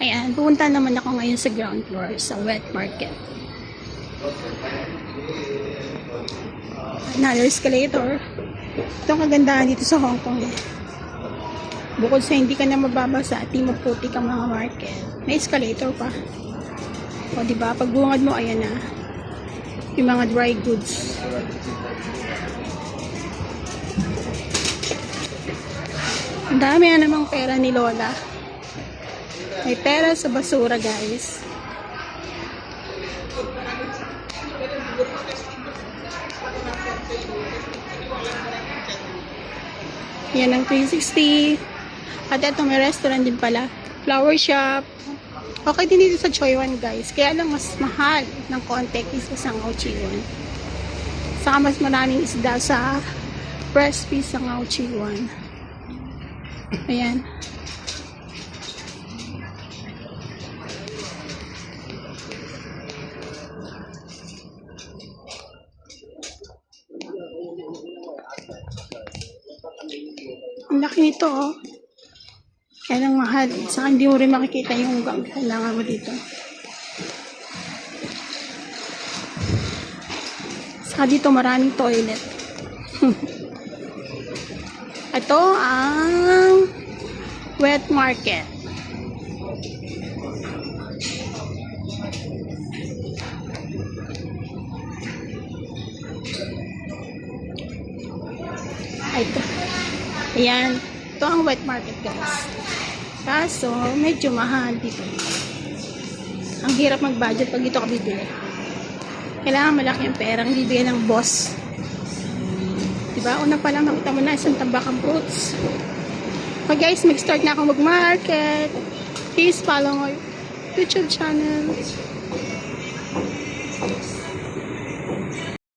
Ayan, pupunta naman ako ngayon sa ground floor, sa wet market. Another escalator. Ito ang kagandahan dito sa Hong Kong. Bukod sa hindi ka na mababasa at di maputik ang mga market, may escalator pa. O diba, pag bungad mo, ayan na. Yung mga dry goods. Ang dami na namang pera ni Lola. May pera sa basura, guys. Yan ang 360. At ito may restaurant din pala. Flower shop. Okay din dito sa Choi Wan, guys. Kaya lang mas mahal ng konti kaysa sa Ngau Chi Wan. Saka mas maraming isda sa press piece sa Ngau Chi Wan. Ayan. Ang laki nito, oh. Kaya lang mahal. Saka hindi mo rin makikita yung kailangan mo dito. Saka dito maraming toilet. Ito ang wet market. Ito. Ayan. Ito ang wet market, guys. Kaso, medyo mahal dito. Ang hirap mag-budget pag dito ka bibili. Kailangan malaki ang perang bibigay ng boss. Diba? Una pa lang nakita mo na isang tambakang fruits. Okay guys, mag-start na ako mag-market. Please follow my YouTube channel.